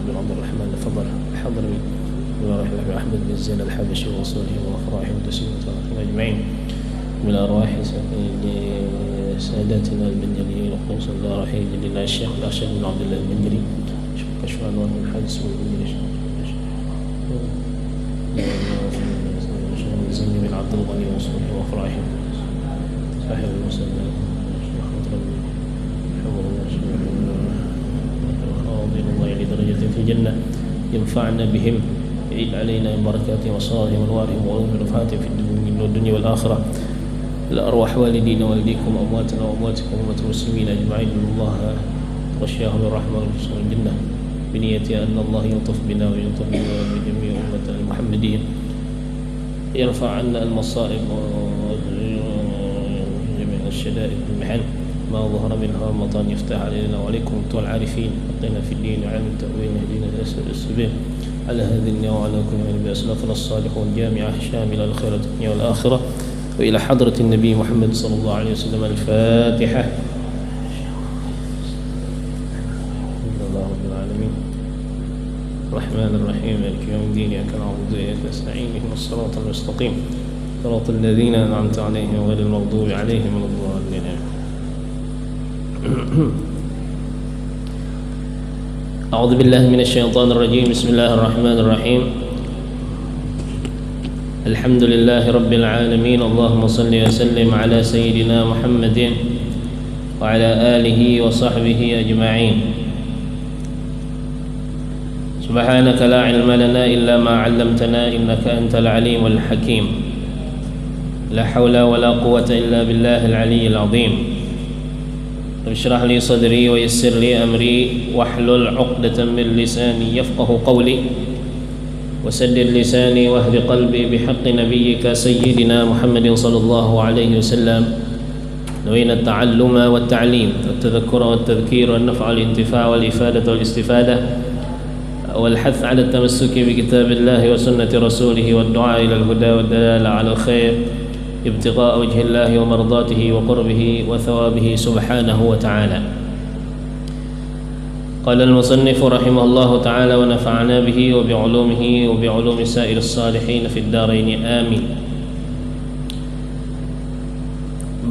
بن عبد الرحمن الفضل الحضرمي ورحمه أحمد بن زين الحبشي وصوله وأفراحه وتسليمه أجمعين من أرواح ساداتنا البنجليين وخصوصا الأرواح جليل الشيخ الأرشد بن عبد الله البنجلي كشف أنوار من حادث والبنجلي زين بن عبد الغني وصوله وأفراحه صاحب المسلم الله لدرجة في الجنة ينفعنا بهم يعيد علينا من بركاتهم وصالحهم وانوارهم وعلوم رفعاتهم في الدنيا والآخرة الأرواح والدينا والديكم أمواتنا وأمواتكم أمة المسلمين أجمعين الله غشاهم الرحمة والحسن الجنة بنية أن الله يلطف بنا ويلطف بجميع أمة المحمدين يرفع عنا المصائب وجميع الشدائد والمحن ما ظهر منها رمضان يفتح علينا وعليكم انتم العارفين حقنا في الدين وعلم التأويل يهدينا السبيل على هذه النعمة وعلى كل من بأسلافنا الصالحون جامعة شاملة لخير الدنيا والآخرة وإلى حضرة النبي محمد صلى الله عليه وسلم الفاتحة. الحمد لله رب العالمين الرحمن الرحيم مالك يوم الدين إياك نعبد وإياك نستعين اهدنا الصراط المستقيم صراط الذين أنعمت عليهم غير المغضوب عليهم ولا الضالين. أعوذ بالله من الشيطان الرجيم بسم الله الرحمن الرحيم الحمد لله رب العالمين اللهم صل وسلم على سيدنا محمد وعلى آله وصحبه أجمعين سبحانك لا علم لنا إلا ما علمتنا إنك أنت العليم الحكيم لا حول ولا قوة إلا بالله العلي العظيم اشرح لي صدري ويسر لي أمري واحلل عقدة من لساني يفقه قولي وسدد لساني واهد قلبي بحق نبيك سيدنا محمد صلى الله عليه وسلم نوينا التعلم والتعليم والتذكر والتذكير والنفع والانتفاع والإفادة والاستفادة والحث على التمسك بكتاب الله وسنة رسوله والدعاء إلى الهدى والدلالة على الخير ابتغاء وجه الله ومرضاته وقربه وثوابه سبحانه وتعالى. قال المصنف رحمه الله تعالى ونفعنا به وبعلومه وبعلوم سائر الصالحين في الدارين آمين.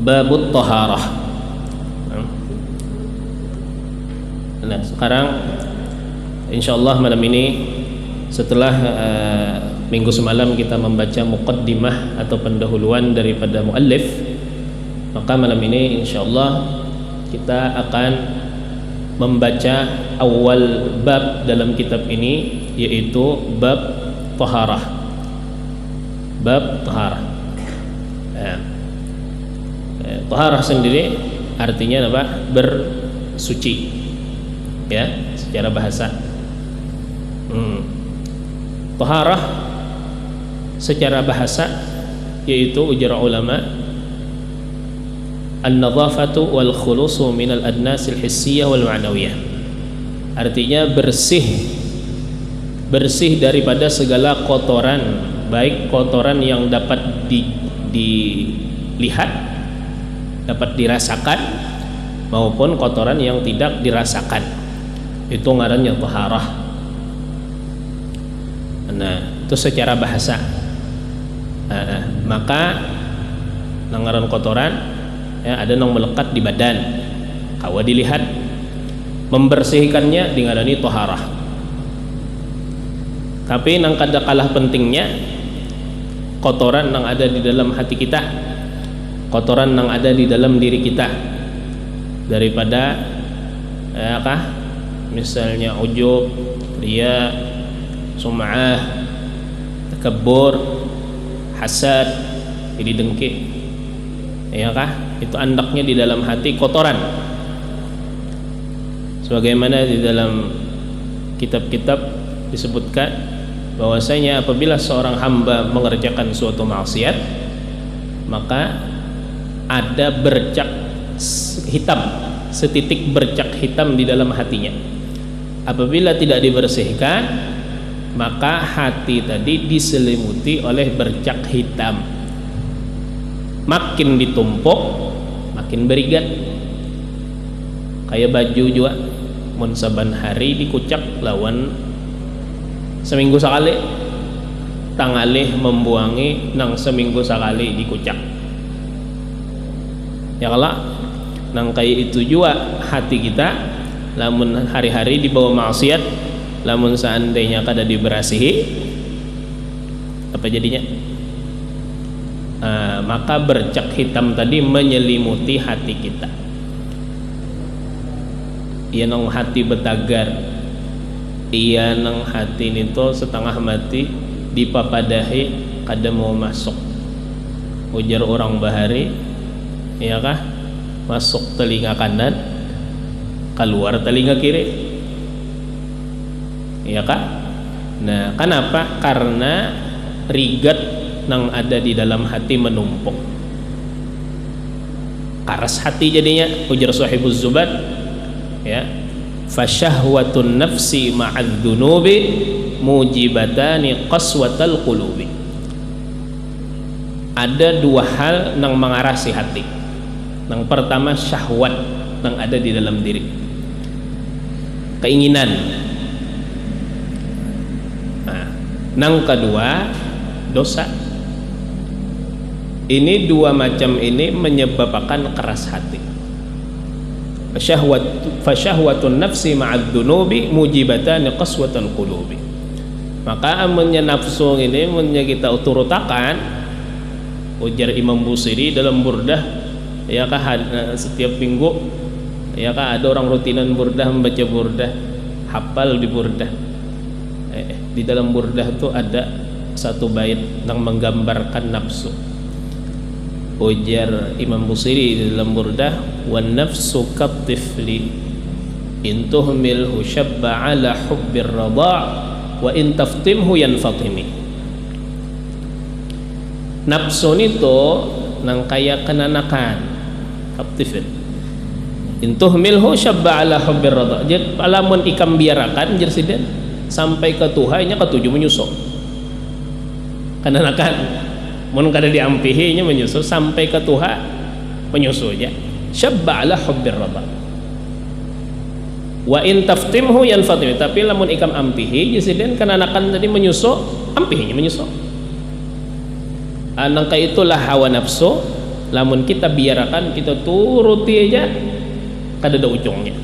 باب الطهارة. Nah, sekarang insyaallah malam ini setelah minggu semalam kita membaca muqaddimah atau pendahuluan daripada muallif, maka malam ini insyaallah kita akan membaca awal bab dalam kitab ini, yaitu bab taharah. Bab taharah. Taharah sendiri artinya apa? Bersuci, ya, secara bahasa. Taharah secara bahasa yaitu ujar ulama an-nadhafatu wal khulusu minal adnas al-hissiyah wal ma'nawiyah, artinya bersih daripada segala kotoran, baik kotoran yang dapat dilihat, dapat dirasakan, maupun kotoran yang tidak dirasakan. Itu ngarannya taharah. Nah, itu secara bahasa. Maka nangaran kotoran ya, ada yang melekat di badan, kawa dilihat, membersihkannya dingarani taharah. Tapi nang kada kalah pentingnya kotoran yang ada di dalam hati kita, kotoran yang ada di dalam diri kita, daripada misalnya ujub, riya, sum'ah, takabbur, hasad, jadi dengki, ya kah? Itu andaknya di dalam hati kotoran. Sebagaimana di dalam kitab-kitab disebutkan bahwasanya apabila seorang hamba mengerjakan suatu maksiat, maka ada bercak hitam, setitik bercak hitam di dalam hatinya. Apabila tidak dibersihkan, maka hati tadi diselimuti oleh bercak hitam, makin ditumpuk makin berigat. Kayak baju juga mun saban hari dikucak lawan seminggu sekali tangalih membuangi nang seminggu sekali dikucak ya kalau nang kayak itu juga hati kita lamun hari-hari dibawa maksiat lamun seandainya kada diberasihi apa jadinya maka bercak hitam tadi menyelimuti hati kita iya nang hati betagar iya nang hati nito setengah mati dipapadahi kada mau masuk ujar orang bahari iya kah masuk telinga kanan keluar telinga kiri iya kah nah kenapa karena rigat nang ada di dalam hati menumpuk karas hati jadinya ujar Sahibuz Zubat ya fasyahwatun nafsi ma'adz dzunubi mujibatani qaswatal qulubi ada dua hal nang mengarasi hati nang pertama syahwat nang ada di dalam diri keinginan nang kedua dosa ini dua macam ini menyebabkan keras hati fasyahwatun nafsi ma'adz dzunubi mujibatani qaswatal qulubi maka amunnya nafsu ini amunnya kita turutakan ujar Imam Busiri dalam burdah ya kah setiap minggu ya kah ada orang rutinan burdah membaca burdah hafal di burdah di dalam burdah itu ada satu bait yang menggambarkan nafsu ujar Imam Busiri di dalam burdah wan nafsu katifli in tuhmilhu syabba ala hubbir radha' wa in taftimhu yanfatimi nafsu itu nang kaya kenanakan kaptifin intuh milhu syabba ala hubbir radha jadi alamun ikam biarakan jersiden sampai ke tuhainya ketujuh menyusul kenanakan mun kada diampihi nya menyusul sampai ke tuha menyusulnya syabba ala hubbir radha wa in taftimhu yanfatimi tapi lamun ikam ampihi jersiden kenanakan tadi menyusul ampihinya menyusul nangka itulah hawa nafsu lamun kita biarkan kita turuti aja kada ada ujungnya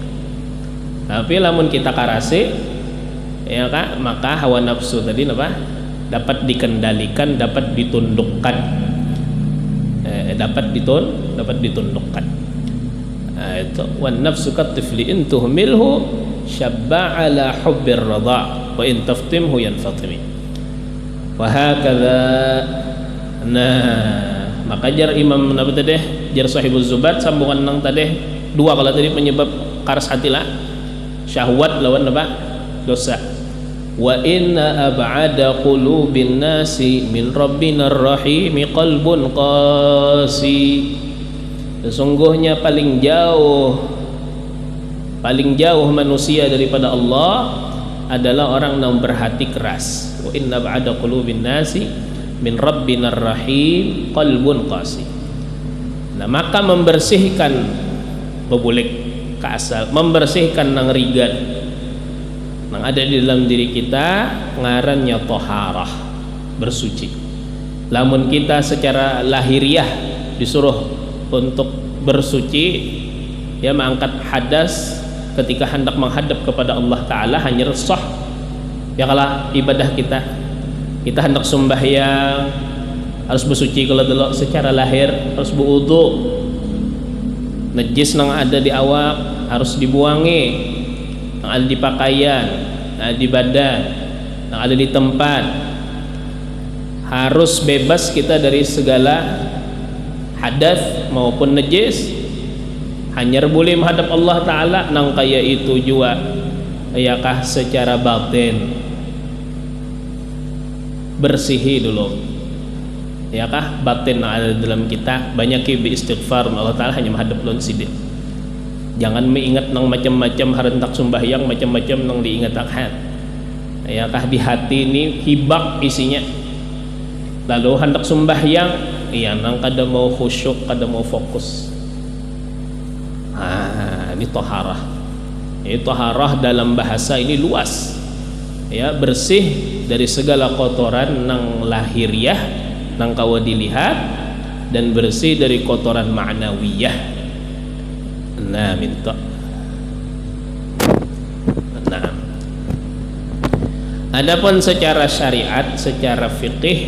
tapi lamun kita karasi ya kak maka hawa nafsu tadi apa dapat dikendalikan dapat ditundukkan dapat ditundukkan itu wan nafsu katifli in tuhmilhu syabba ala hubbir radha wa in taftimhu yanfatimi wa hakadha. Nah, maka jar Imam Nabi tadi jar Sahibuz Zubat sambungan nang tadi dua kalau tadi penyebab karas hati lah syahwat lawan apa dosa wa inna ab'ada qulubin nasi min rabbinar rahim qalbun qasi sesungguhnya paling jauh manusia daripada Allah adalah orang yang berhati keras wa inna ab'ada qulubin nasi min rabbinar rahim qalbun qasi nah maka membersihkan bebulik ke asal membersihkan nang rigat nang ada di dalam diri kita ngarannya toharah bersuci lamun kita secara lahiriah disuruh untuk bersuci ya mengangkat hadas ketika hendak menghadap kepada Allah Ta'ala hanya resah ya kalau ibadah kita hendak sembahyang harus bersuci kalau dulu secara lahir harus berwudu najis nang ada di awak harus dibuangi nang ada di pakaian nang ada di badan nang ada di tempat harus bebas kita dari segala hadas maupun najis hanya boleh menghadap Allah Ta'ala nang kaya itu juga ayakah secara batin bersihi dulu ya kah batin yang ada dalam kita banyak istighfar Allah Ta'ala hanya menghadap lon sidik jangan mengingat nang macam-macam harentak sembahyang macam-macam nang diingat akhan ya kah di hati ini hibak isinya lalu hendak sembahyang iya nang kada mau khusyuk kada mau fokus ini toharah Taharah dalam bahasa ini luas, ya, bersih dari segala kotoran nang lahiriah nang kawa dilihat, dan bersih dari kotoran ma'nawiyah. Nah, minta. Nah, adapun secara syariat, secara fikih,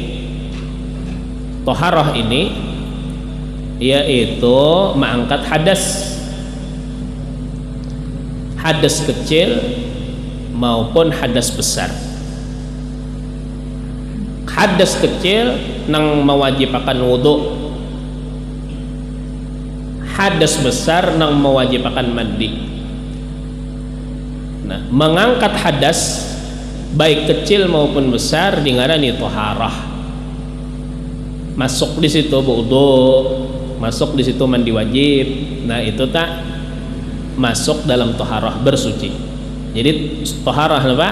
taharah ini yaitu mengangkat hadas kecil maupun hadas besar. Hadas kecil nang mewajibkan wudu, hadas besar nang mewajibkan mandi. Nah, mengangkat hadas baik kecil maupun besar dingarani taharah. Masuk di situ wudu, masuk di situ mandi wajib. Nah, itu tak masuk dalam taharah, bersuci. Jadi taharah apa?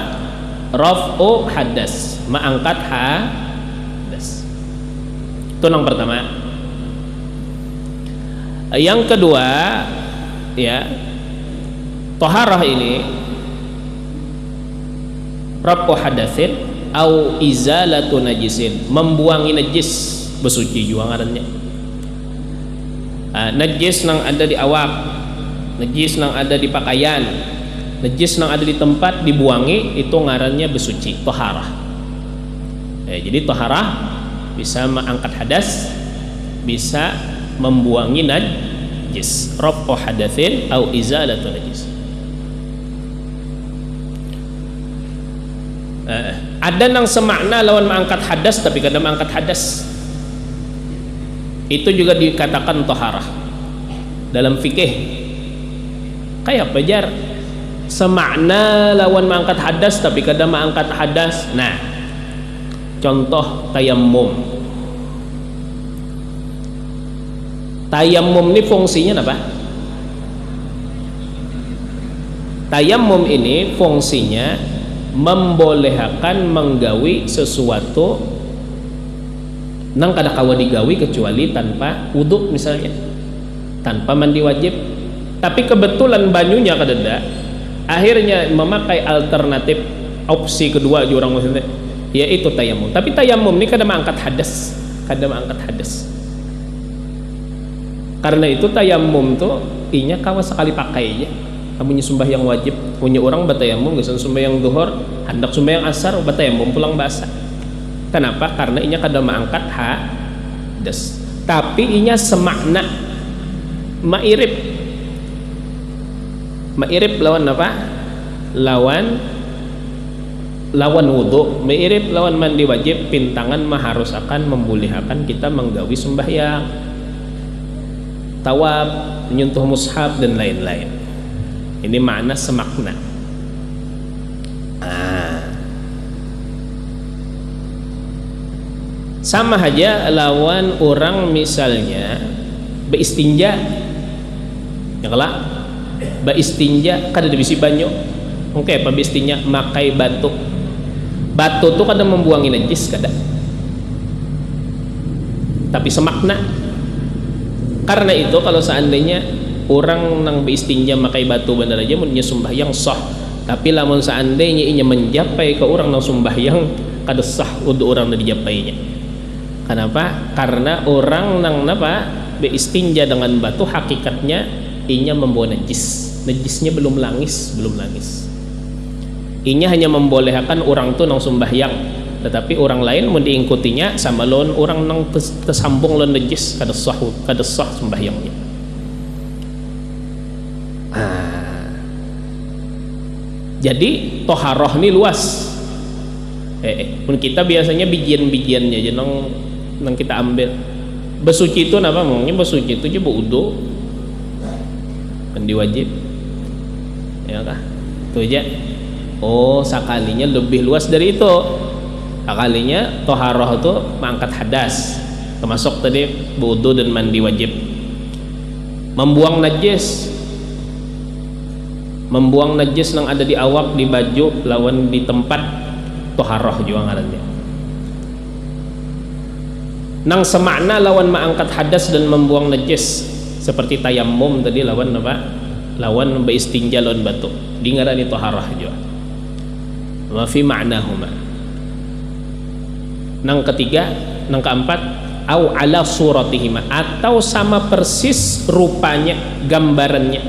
Raf'u hadas, mengangkat hadas. Itu yang pertama. Yang kedua, ya, taharah ini raf'u hadatsin au izalatu najisin, membuangi najis, bersuci juga ngarannya. Najis nang ada di awak, najis nang ada di pakaian, najis nang ada di tempat dibuangi, itu ngarannya bersuci, taharah. Jadi taharah bisa mengangkat hadas, bisa membuangi najis. Raf'u hadatsin au izalatu najis. Ada nang semakna lawan mengangkat hadas tapi kadang mengangkat hadas, itu juga dikatakan taharah dalam fikih. Kayak apa jar? Semakna lawan mengangkat hadas tapi kadang mengangkat hadas. Nah, contoh tayammum. Tayammum ini fungsinya apa? Tayammum ini fungsinya membolehkan menggawi sesuatu nang kada kawa digawi kecuali tanpa wudhu, misalnya tanpa mandi wajib, tapi kebetulan banyunya kadada, akhirnya memakai alternatif opsi kedua jurang maksudnya, yaitu tayammum. Tapi tayammum ini kada mengangkat hadas, karena itu tayammum tuh inya kawa sekali pakai aja. Kamunya sembahyang wajib, punya orang batayamum, gesan sembahyang duhur, hendak sembahyang asar, batayamum pulang basah. Kenapa? Karena inya kada mengangkat hadas, tapi inya semakna, mairip lawan apa? Lawan wudu, mairip lawan mandi wajib, pintangan mengharuskan membolehkan kita menggawi sembahyang, tawab, menyentuh mushaf dan lain-lain. Ini makna semakna. Sama aja lawan orang misalnya beistinja, ya kelak beistinja kada dibisi banyu. Oke, apa beistinja makai batu. Batu tuh kada membuangi najis kada, tapi semakna. Karena itu kalau seandainya orang nang beistinja makai batu benar aja munnya sembahyang sah, tapi lamun seandainya inya menjapai ke orang nang sembahyang kada sah untuk orang nang dijapainya. Kenapa? Karena orang nang napa beistinja dengan batu hakikatnya inya membawa najisnya belum langis. Inya hanya membolehkan orang tuh nang sembahyang, tetapi orang lain mau diikutinya sama lawan orang nang tersambung lawan najis kada sah sembahyangnya. Jadi toharoh ini luas. Pun kita biasanya bijian-bijiannya aja nang kita ambil. Bersuci itu apa? Mungkin bersuci itu aja wudu, mandi wajib, ya kah? Itu aja. Oh, sekalinya lebih luas dari itu. Sekalinya toharoh itu mengangkat hadas, termasuk tadi wudu dan mandi wajib. Membuang najis yang ada di awak, di baju, lawan di tempat, toharoh juga ngarannya. Nang semakna lawan mengangkat hadas dan membuang najis, seperti tayammum tadi lawan apa? lawan beistinja lawan batu di ngarani taharah juga wa fi ma'nahuma. Nang ketiga, nang keempat, au ala suratihima, atau sama persis rupanya, gambarannya,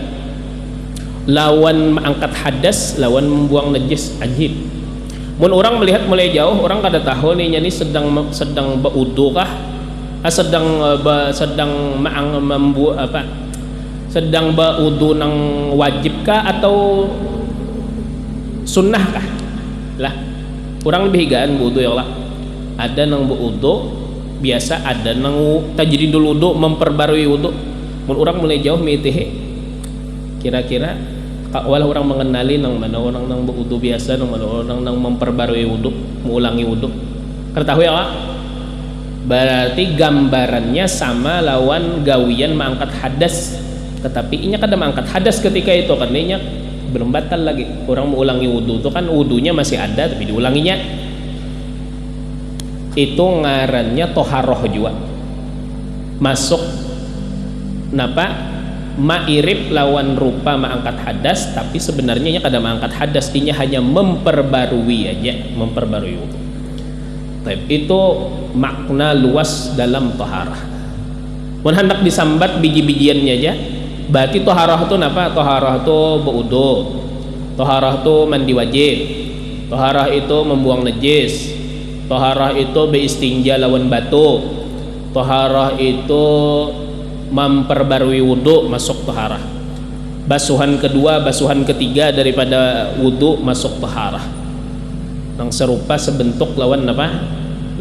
lawan angkat hadas lawan membuang najis ajib. Mun orang melihat mulai jauh, orang kada tahu nih ini sedang baudu kah, sedang baudu nang wajib kah atau sunnah kah lah. Orang lebih higaan baudu ya Allah, ada nang baudu biasa, ada nang tajdidul wudu, memperbarui wudu. Mun orang mulai jauh mitih kira-kira walau orang mengenali nang mana orang nang berwudu biasa, nang mana orang nang memperbarui wudu, mengulangi wudu. Kada tahu ya Pak? Berarti gambarannya sama lawan gawian mengangkat hadas. Tetapi inya kada mengangkat hadas ketika itu kan inya belum batal lagi. Orang mengulangi wudu itu kan wudunya masih ada tapi diulanginya. Itu ngarannya toharoh juga. Masuk napa? Ma'irib lawan rupa mengangkat hadas, tapi sebenarnya nya kada mengangkat hadas, inya hanya memperbarui aja, memperbarui wudu. Itu makna luas dalam toharah. Mun hendak disambat biji-bijiannya aja, berarti toharah itu napa? Toharah itu berwudu, toharah itu mandi wajib, toharah itu membuang najis, toharah itu beistinja lawan batu, toharah itu memperbarui wudu masuk taharah. Basuhan kedua, basuhan ketiga daripada wudu masuk taharah. Nang serupa sebentuk lawan apa?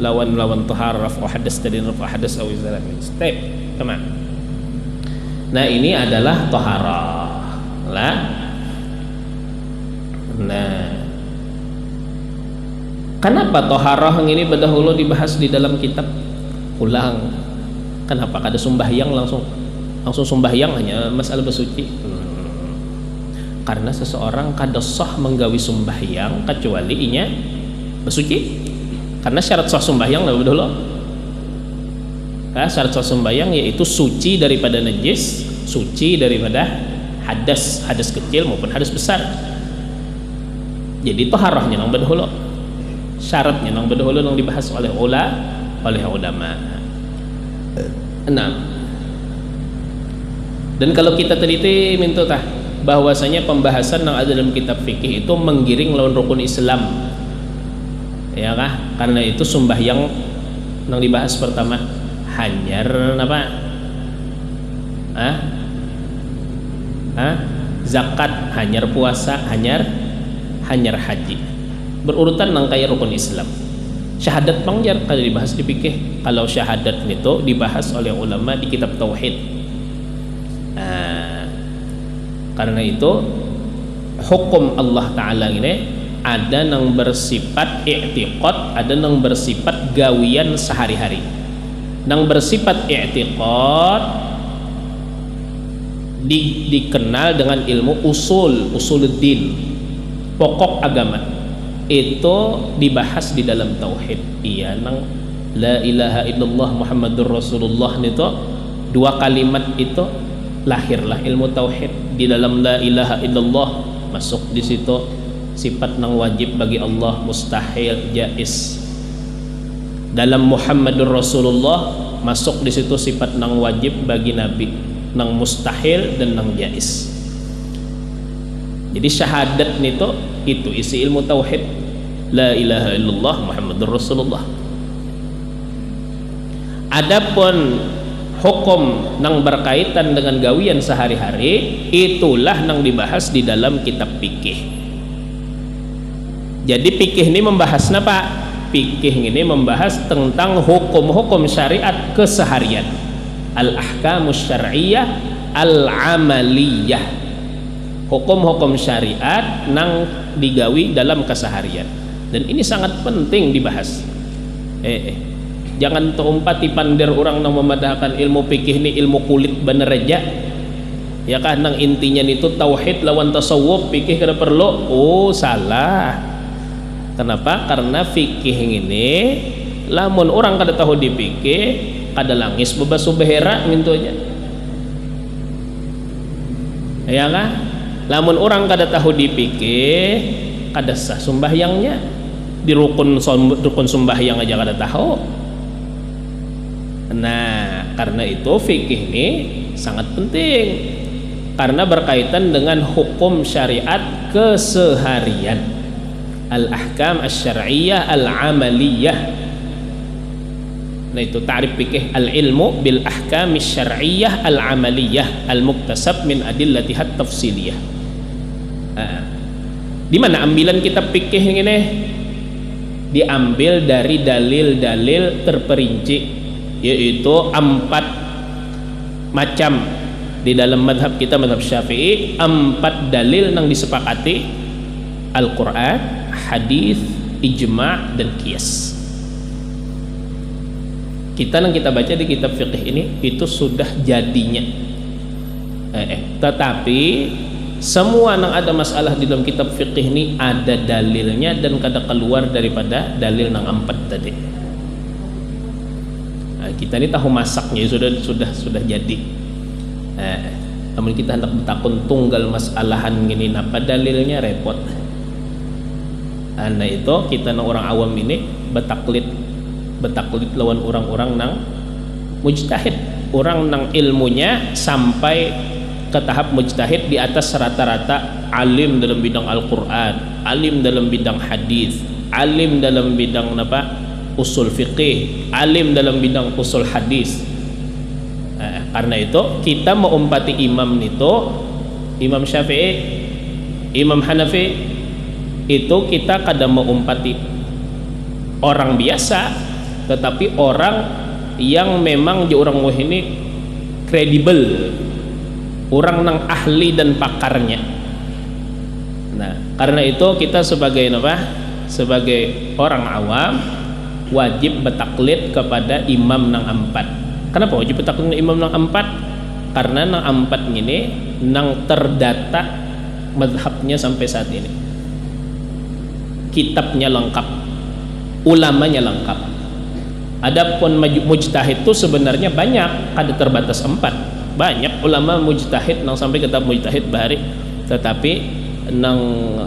Lawan taharah, rafu hadas tadi, rafu hadas aw izalah. Step, kemana? Nah, ini adalah taharah. Lah. Nah, kenapa taharah ini berdahulu dibahas di dalam kitab? Ulang. Kenapa kada sembahyang langsung sembahyang hanya masalah bersuci? Karena seseorang kada sah menggawi sembahyang kecuali inya bersuci. Karena syarat sah sembahyang lebih dulu. Syarat sah sembahyang yaitu suci daripada najis, suci daripada hadas kecil maupun hadas besar. Jadi taharahnya nang berdahulu. Syaratnya nang berdahulu nang dibahas oleh ulama. 6. Dan kalau kita teliti minta bahwasanya pembahasan yang ada dalam kitab fikih itu menggiring lawan rukun Islam, ya kah? Karena itu sembahyang yang dibahas pertama hanyar apa? Zakat, hanyar puasa, hanyar haji, berurutan nang kaya rukun Islam. Syahadat pangjar kada dibahas di fikih. Kalau syahadat itu dibahas oleh ulama di kitab tauhid. Karena itu hukum Allah Ta'ala ini ada yang bersifat i'tiqad, ada yang bersifat gawian sehari-hari. Yang bersifat i'tiqad dikenal dengan ilmu usuluddin, pokok agama. Itu dibahas di dalam tauhid. Iya nang la ilaha illallah Muhammadur Rasulullah itu dua kalimat itu lahirlah ilmu tauhid. Di dalam la ilaha illallah masuk di situ sifat nang wajib bagi Allah, mustahil, jaiz. Dalam Muhammadur Rasulullah masuk di situ sifat nang wajib bagi nabi, nang mustahil dan nang jaiz. Jadi syahadat itu isi ilmu tauhid, la ilaha illallah Muhammadur Rasulullah. Adapun hukum nang berkaitan dengan gawian sehari-hari itulah nang dibahas di dalam kitab fikih. Jadi fikih ini membahas apa? Fikih ini membahas tentang hukum-hukum syariat keseharian, al-ahkamus syar'iyyah al-amaliyah, hukum-hukum syariat nang digawi dalam keseharian. Dan ini sangat penting dibahas. Jangan tumpati pandir orang nang memadahkan ilmu fikih ini ilmu kulit bener aja. Ya kan nang intinya itu tauhid lawan tasawuf, fikih kada perlu. Oh, salah. Kenapa? Karena fikih ini lamun orang kada tahu di fikih, kada langis bebas subhera mintunya. Ya kan? lamun orang kada tahu dipikih kada sah sembahyangnya. Di rukun sembahyang aja kada tahu. Nah, karena itu fikih ini sangat penting karena berkaitan dengan hukum syariat keseharian, al-ahkam asy-syar'iyyah al-amaliyah. Nah, itu ta'rif fikih, al-ilmu bil ahkam asy-syar'iyyah al-amaliyah al-muktasab min adillatiha tafsiliyah. Di mana ambilan kitab fikih ini? Diambil dari dalil-dalil terperinci, yaitu 4 macam di dalam madhab kita, madhab Syafi'i, 4 dalil yang disepakati: Al-Quran, hadis, ijma' dan qiyas. Kita yang kita baca di kitab fikih ini itu sudah jadinya. Tetapi semua yang ada masalah di dalam kitab fikih ini ada dalilnya dan kada keluar daripada dalil yang 4 tadi. Kita ini tahu masaknya sudah jadi. Namun kita hendak bertakun tunggal masalahan gini napa dalilnya repot. Nah itu kita nang orang awam ini betaklid lawan orang-orang nang mujtahid, orang nang ilmunya sampai ke tahap mujtahid di atas rata-rata alim dalam bidang Al-Quran, alim dalam bidang hadis, alim dalam bidang usul fiqih, alim dalam bidang usul hadis. Karena itu kita mau umpati imam itu, Imam Syafi'i, Imam Hanafi, itu kita kadang mau umpati orang biasa, tetapi orang yang memang di orang ini kredibel, orang nang ahli dan pakarnya. Nah, karena itu kita sebagai sebagai orang awam wajib betaklid kepada imam nang 4. Kenapa wajib betaklid imam nang 4? Karena nang 4 ini nang terdata mazhabnya sampai saat ini. Kitabnya lengkap, ulamanya lengkap. Adapun mujtahid itu sebenarnya banyak, kada terbatas 4. Banyak ulama mujtahid nang sampai kitab mujtahid bahari, tetapi nang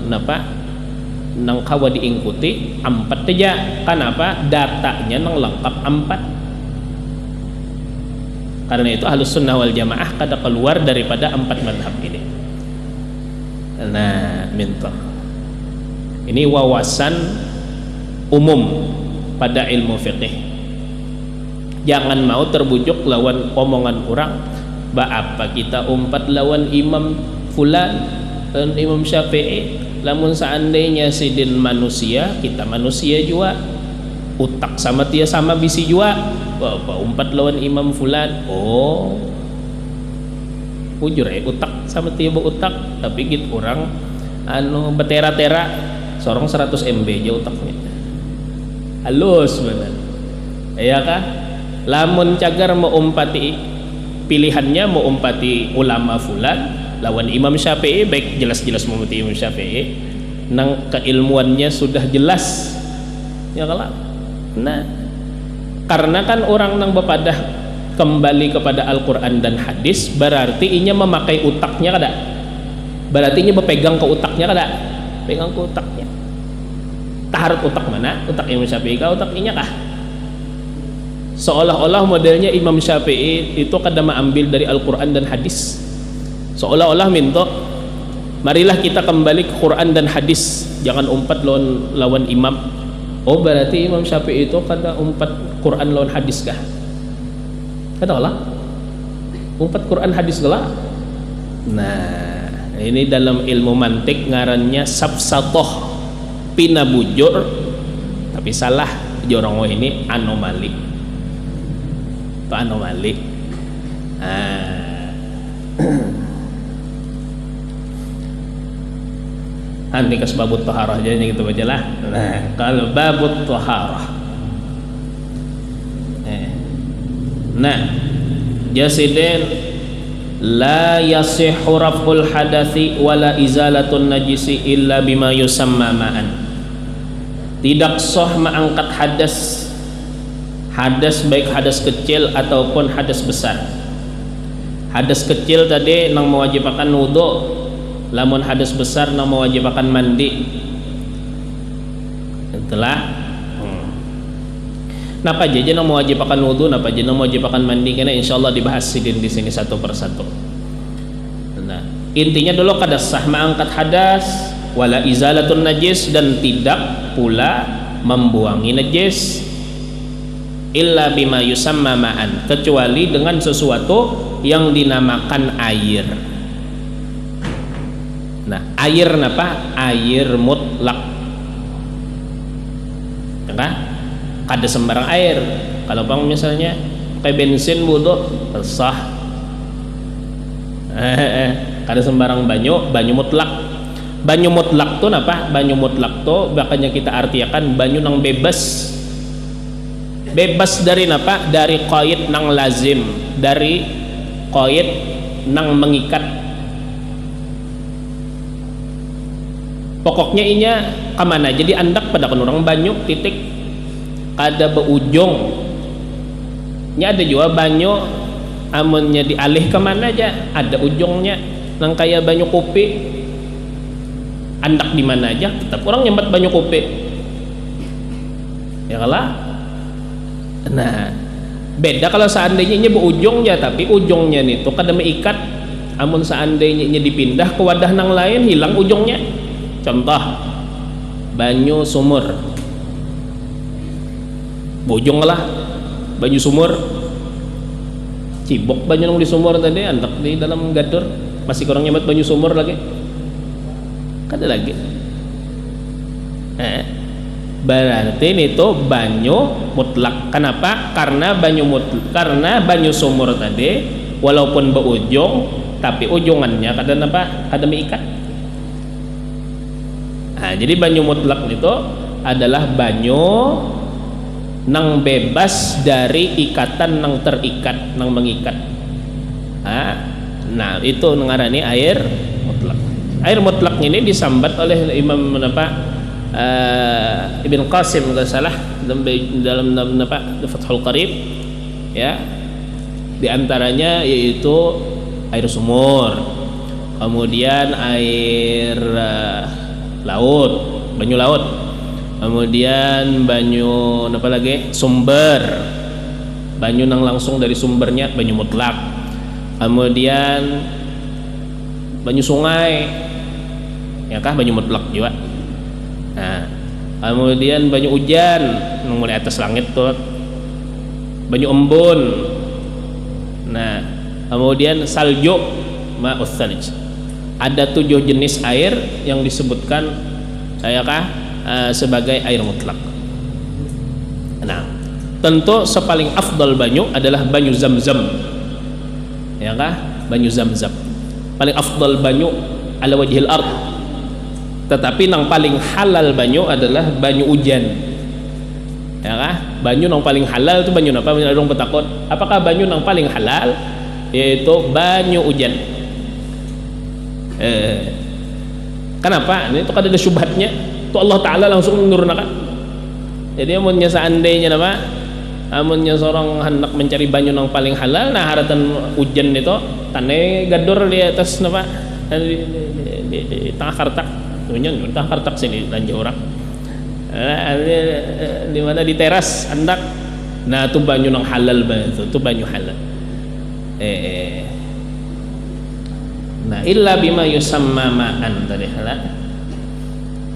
kawa diingkuti 4 saja. Kenapa? Datanya nang lengkap 4. Karena itu Ahlus Sunnah wal Jamaah kada keluar daripada 4 madhab ini. Nah, minta ini wawasan umum pada ilmu fiqih. Jangan mau terbujuk lawan omongan orang. Apa kita umpat lawan imam fulan dan Imam Syafi'i, lamun seandainya sidin manusia, kita manusia juga, utak sama dia sama bisi juga. Apa umpat lawan imam fulan? Oh, ujur utak sama dia utak, tapi gitu orang betera-tera sorong 100 MB aja utaknya halus benar, ya kan? Lamun cagar mau umpati pilihannya, mau umpati ulama fulan lawan Imam Syafi'i, baik jelas-jelas mengumpati Imam Syafi'i nang keilmuannya sudah jelas, ya kalau nah karena kan orang nang bepadah kembali kepada Al-Quran dan hadis, berarti inya memakai utaknya kada, berarti inya berpegang ke utaknya kada, pegang ke utaknya. Taharut utak mana? Utak Imam Syafi'i kah? Utak inya kah? Seolah-olah modelnya Imam Syafi'i itu kadang mengambil dari Al-Quran dan hadis, seolah-olah minta marilah kita kembali ke Quran dan hadis, jangan umpat lawan imam. Oh, berarti Imam Syafi'i itu kadang umpat Quran lawan hadis kah? Kadang lah umpat Quran hadis kah? Nah, ini dalam ilmu mantik ngarannya safsatoh, pina bujur, tapi salah jorong ini anomali. Anomali. Nanti ke babut taharah aja ini kita baca lah. Nah, kalau babut taharah, nah, jasidin la yasihhu raf'ul hadathi wala izalatun najisi illa bima yusamma ma'an. Tidak sah mengangkat hadas baik hadas kecil ataupun hadas besar. Hadas kecil tadi nang mewajibkan wudu, lamun hadas besar nang mewajibakan mandi itulah napa aja nang mewajibakan wudu, napa aja nang mewajibakan mandi, karena insyaallah dibahas di sini satu persatu. Nah, intinya dulu kada sah mengangkat hadas wala izalatun najis, dan tidak pula membuangi najis illa bima yusamma ma'an, kecuali dengan sesuatu yang dinamakan air. Nah, air napa? Air mutlak. Ya, kada sembarang air. Kalau bang misalnya pakai bensin wudu sah. Kada sembarang banyu mutlak. Banyu mutlak tuh napa? Banyu mutlak tuh makanya kita artikan banyu nang bebas. Bebas dari napa? Dari qaid nang lazim, dari qaid nang mengikat. Pokoknya inya kemana? Jadi andak pada orang banyu titik kada beujung. Nya ada juga banyu amunnya dialih kemana aja ada ujungnya, nang kayak banyu kopi andak di mana aja tetap orang nyembat banyu kopi ya kalah. Nah, beda kalau seandainya nya beujung ya, tapi ujungnya nih tuh kada meikat. Amun seandainya nya dipindah ke wadah nang lain hilang ujungnya. Contoh banyu sumur, beujung lah banyu sumur, cibok banyu nang di sumur tadi andak di dalam gadur masih kurang nyebat banyu sumur lagi kada lagi. Berarti ini tuh banyu mutlak. Kenapa? Karena banyu sumur tadi walaupun beujung tapi ujungannya kada napa? Kada meikat. Nah, jadi banyu mutlak itu adalah banyu nang bebas dari ikatan nang terikat, nang mengikat. Nah, itu ngarani air mutlak. Air mutlak ini disambat oleh Imam Ibn Qasim kalau salah dalam Fathul Qarib ya, diantaranya yaitu air sumur, kemudian air laut, banyu laut, kemudian banyu apa lagi, sumber, banyu nang langsung dari sumbernya banyu mutlak, kemudian banyu sungai ya kah banyu mutlak juga. Nah, kemudian banyu hujan yang mulai atas langit tuh banyu embun. Nah, kemudian salju, ma'us salj. Ada 7 jenis air yang disebutkan sebagai air mutlak. Nah, tentu sepaling afdal banyu adalah banyu zam-zam, ya kah? Banyu zam-zam paling afdal banyu ala wajhil ard. Tetapi nang paling halal banyu adalah banyu hujan, ya kah? Banyu nang paling halal itu banyu apa? Banyu dong petakon. Apakah banyu nang paling halal? Yaitu banyu hujan. Kenapa? Ini itu kan ada syubhatnya. Itu Allah Taala langsung menurunkan. Jadi amunnya seandainya nama, amunnya seorang hendak mencari banyu nang paling halal, nah haratan hujan itu tane gadur di atas nama di tengah kartak. Entah kartak sini belanja orang di mana di teras andak. Nah itu banyu nang halal banget, itu banyu halal. Nah illa bima yusamma ma'an tadi halal.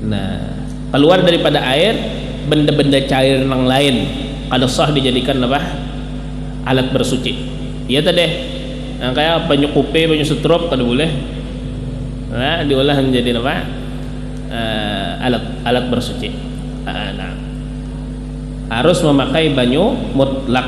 Nah keluar daripada air benda-benda cair nang lain kada sah dijadikan apa alat bersuci. Iya tadi nah, kayak banyu kopi, banyu setrup kada boleh. Nah diolah menjadi apa? Alat bersuci. Nah, harus memakai banyu mutlak.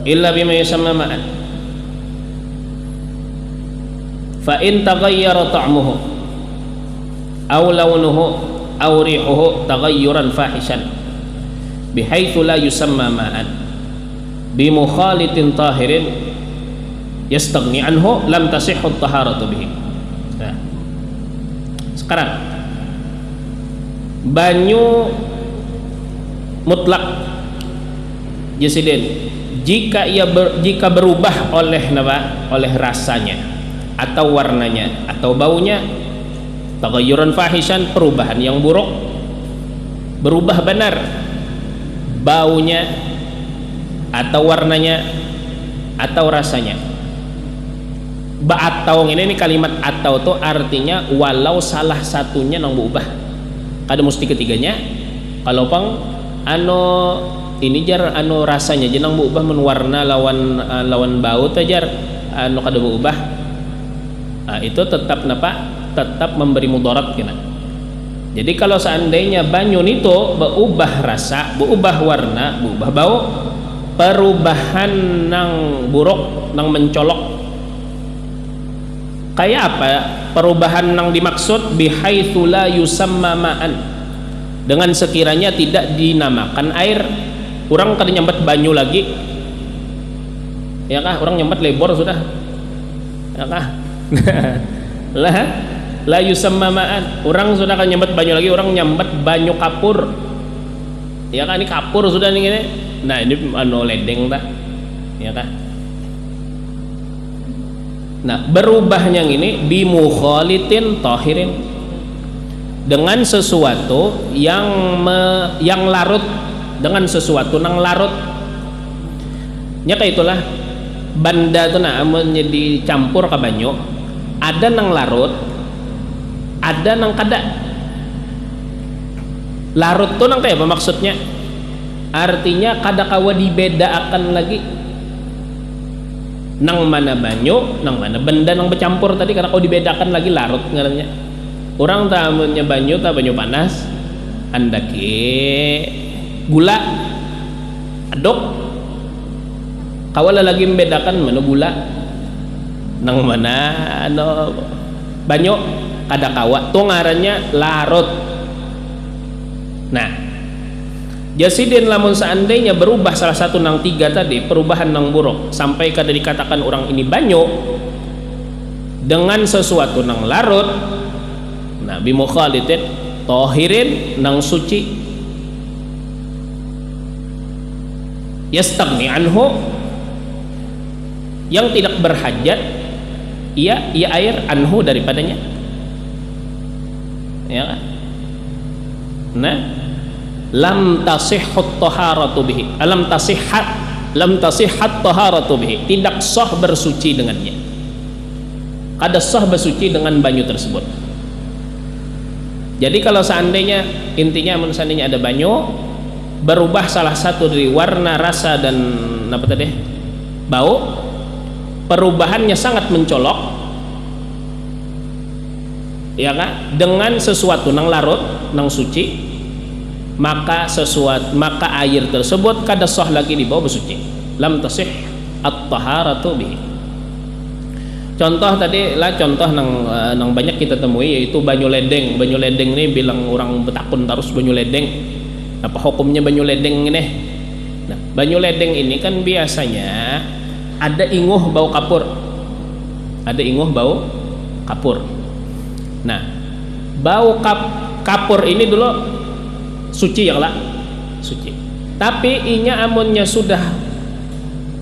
Illa bima yusamma ma'an. Fa in taghayyara ta'muhu aw launuhu aw rihuhu taghayyuran fahishan bihaitsu la yusamma ma'an bimukhalitin tahirin yastaghni anhu lam tasihhu at-taharatu bihi. Nah, sekarang banyu mutlak Jasidin, jika berubah oleh apa? Oleh rasanya atau warnanya atau baunya, taghayyuran fahishan, perubahan yang buruk, berubah benar baunya atau warnanya atau rasanya. Atau ini kalimat atau tuh artinya walau salah satunya nang berubah, kada mesti ketiganya. Kalau pang ini jar rasanya jenang berubah menwarna lawan bau tajar kada berubah, itu tetap tetap memberi mudarat kena. Jadi kalau seandainya banyu itu berubah rasa, berubah warna, berubah bau, perubahan nang buruk, nang mencolok, kayak apa perubahan nang dimaksud? Bihaitsu la yusamma ma'an, dengan sekiranya tidak dinamakan air. Orang kada nyambat banyu lagi, ya kah? Orang nyambat lebor sudah, ya kah? La yusamma ma'an, orang sudah kan nyambat banyu lagi, orang nyambat banyu kapur, ya kan? Ini kapur sudah nih gini. Nah ini ledeng tak, ya kah? Nah berubahnya ini bimukhalitin tahirin, dengan sesuatu yang larut, dengan sesuatu nang larut. Nya kayak itulah banda tuh amun dicampur ke banyu, ada nang larut, ada nang kada. Larut tuh nang kayak apa maksudnya? Artinya kada kawa dibedakan lagi nang mana banyu, nang mana benda nang bercampur tadi, karena kau dibedakan lagi larut ngarannya. Orang tamunya banyu panas, andake gula aduk, kawala lagi membedakan mana gula nang mana banyu, kada kawa tuh ngarannya larut. Nah jasidin lamun seandainya berubah salah satu nang tiga tadi, perubahan nang buruk, sampai kada dikatakan orang ini banyu, dengan sesuatu nang larut, nah bimukhalitin tahirin, nang suci, yastagni anhu, yang tidak berhajat ia air, anhu daripadanya, ya kan? Nah lam tasihhat taharatu bihi, lam tasihhat taharatu bihi, tidak sah bersuci dengannya, kada sah bersuci dengan banyu tersebut. Jadi kalau seandainya intinya seandainya ada banyu berubah salah satu dari warna, rasa dan apa tadi bau, perubahannya sangat mencolok, ya kan, dengan sesuatu nang larut, nang suci, maka air tersebut kada sah lagi dibawa bersuci. Lam tasih at-taharatu bihi. Contoh tadi lah, contoh nang banyak kita temui yaitu banyu ledeng. Banyu ledeng ini bilang orang betakun terus banyu ledeng. Apa hukumnya banyu ledeng ini? Nah, banyu ledeng ini kan biasanya ada inguh bau kapur. Ada inguh bau kapur. Nah, bau kapur ini dulu suci ya lah, suci. Tapi inya amunnya sudah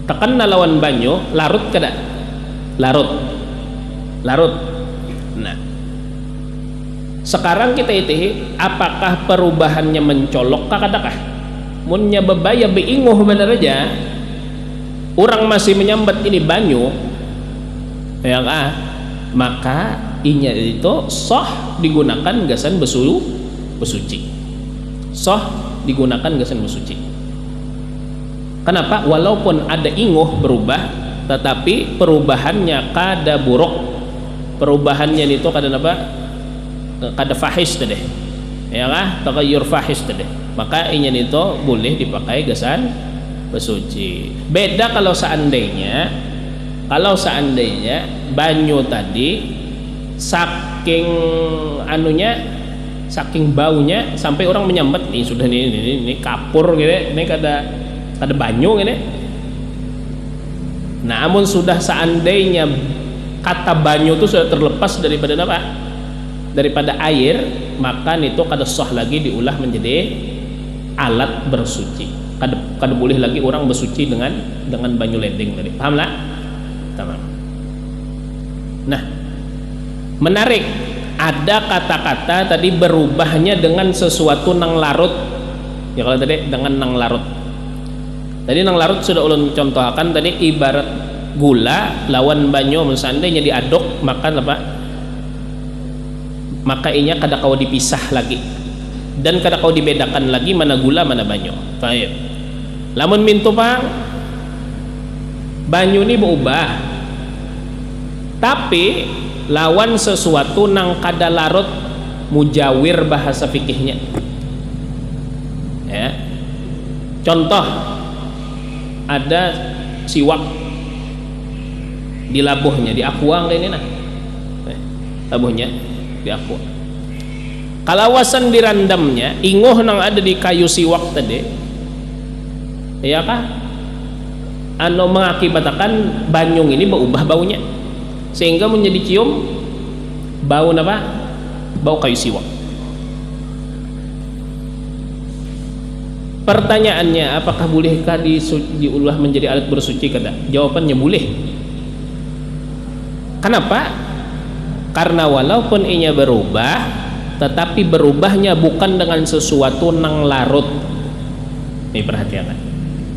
tekan lawan banyu, larut kada? Larut. Nah, sekarang kita itihi apakah perubahannya mencolok kah kadakah? Munnya bebaya beinguh bener aja, orang masih menyambat ini banyu, ya kah? Maka inya itu sah digunakan gasan besuci. Sah digunakan gasan bersuci. Kenapa? Walaupun ada inguh berubah, tetapi perubahannya kada buruk, perubahannya itu kada apa? Kada fahish tadi, ya kah? Taghayyur fahish tadi. Maka inya itu boleh dipakai gasan bersuci. Beda kalau seandainya banyu tadi saking saking baunya sampai orang menyambat nih sudah ini kapur gitu, ini kada banyu gitu. Nah, amun sudah seandainya kata banyu itu sudah terlepas daripada apa? Daripada air, maka itu kada sah lagi diulah menjadi alat bersuci. kada boleh lagi orang bersuci dengan banyu ledeng tadi. Paham lah? Tamam. Nah, menarik, ada kata-kata tadi berubahnya dengan sesuatu nang larut. Ya kalau tadi dengan nang larut. Tadi nang larut sudah ulun contohkan tadi, ibarat gula lawan banyu seandainya diaduk maka apa? Maka inya kada kau dipisah lagi dan kada kau dibedakan lagi mana gula mana banyu. Baik. Lamun mintu pang banyu ini berubah, tapi lawan sesuatu nang kada larut, mujawir bahasa fikihnya. Ya. Contoh, ada siwak di labuhnya, di aqua kayak ini nah. Labuhnya di aqua. Kalawasan dirandamnya, inguh nang ada di kayu siwak tadi, ya kah? Anu mengakibatkan banyung ini berubah baunya, sehingga menjadi cium bau apa? Bau kayu siwak. Pertanyaannya, apakah bolehkah diulah menjadi alat bersuci? Kada? Jawabannya boleh. Kenapa? Karena walaupun inya berubah, tetapi berubahnya bukan dengan sesuatu nang larut. Ini perhatikan.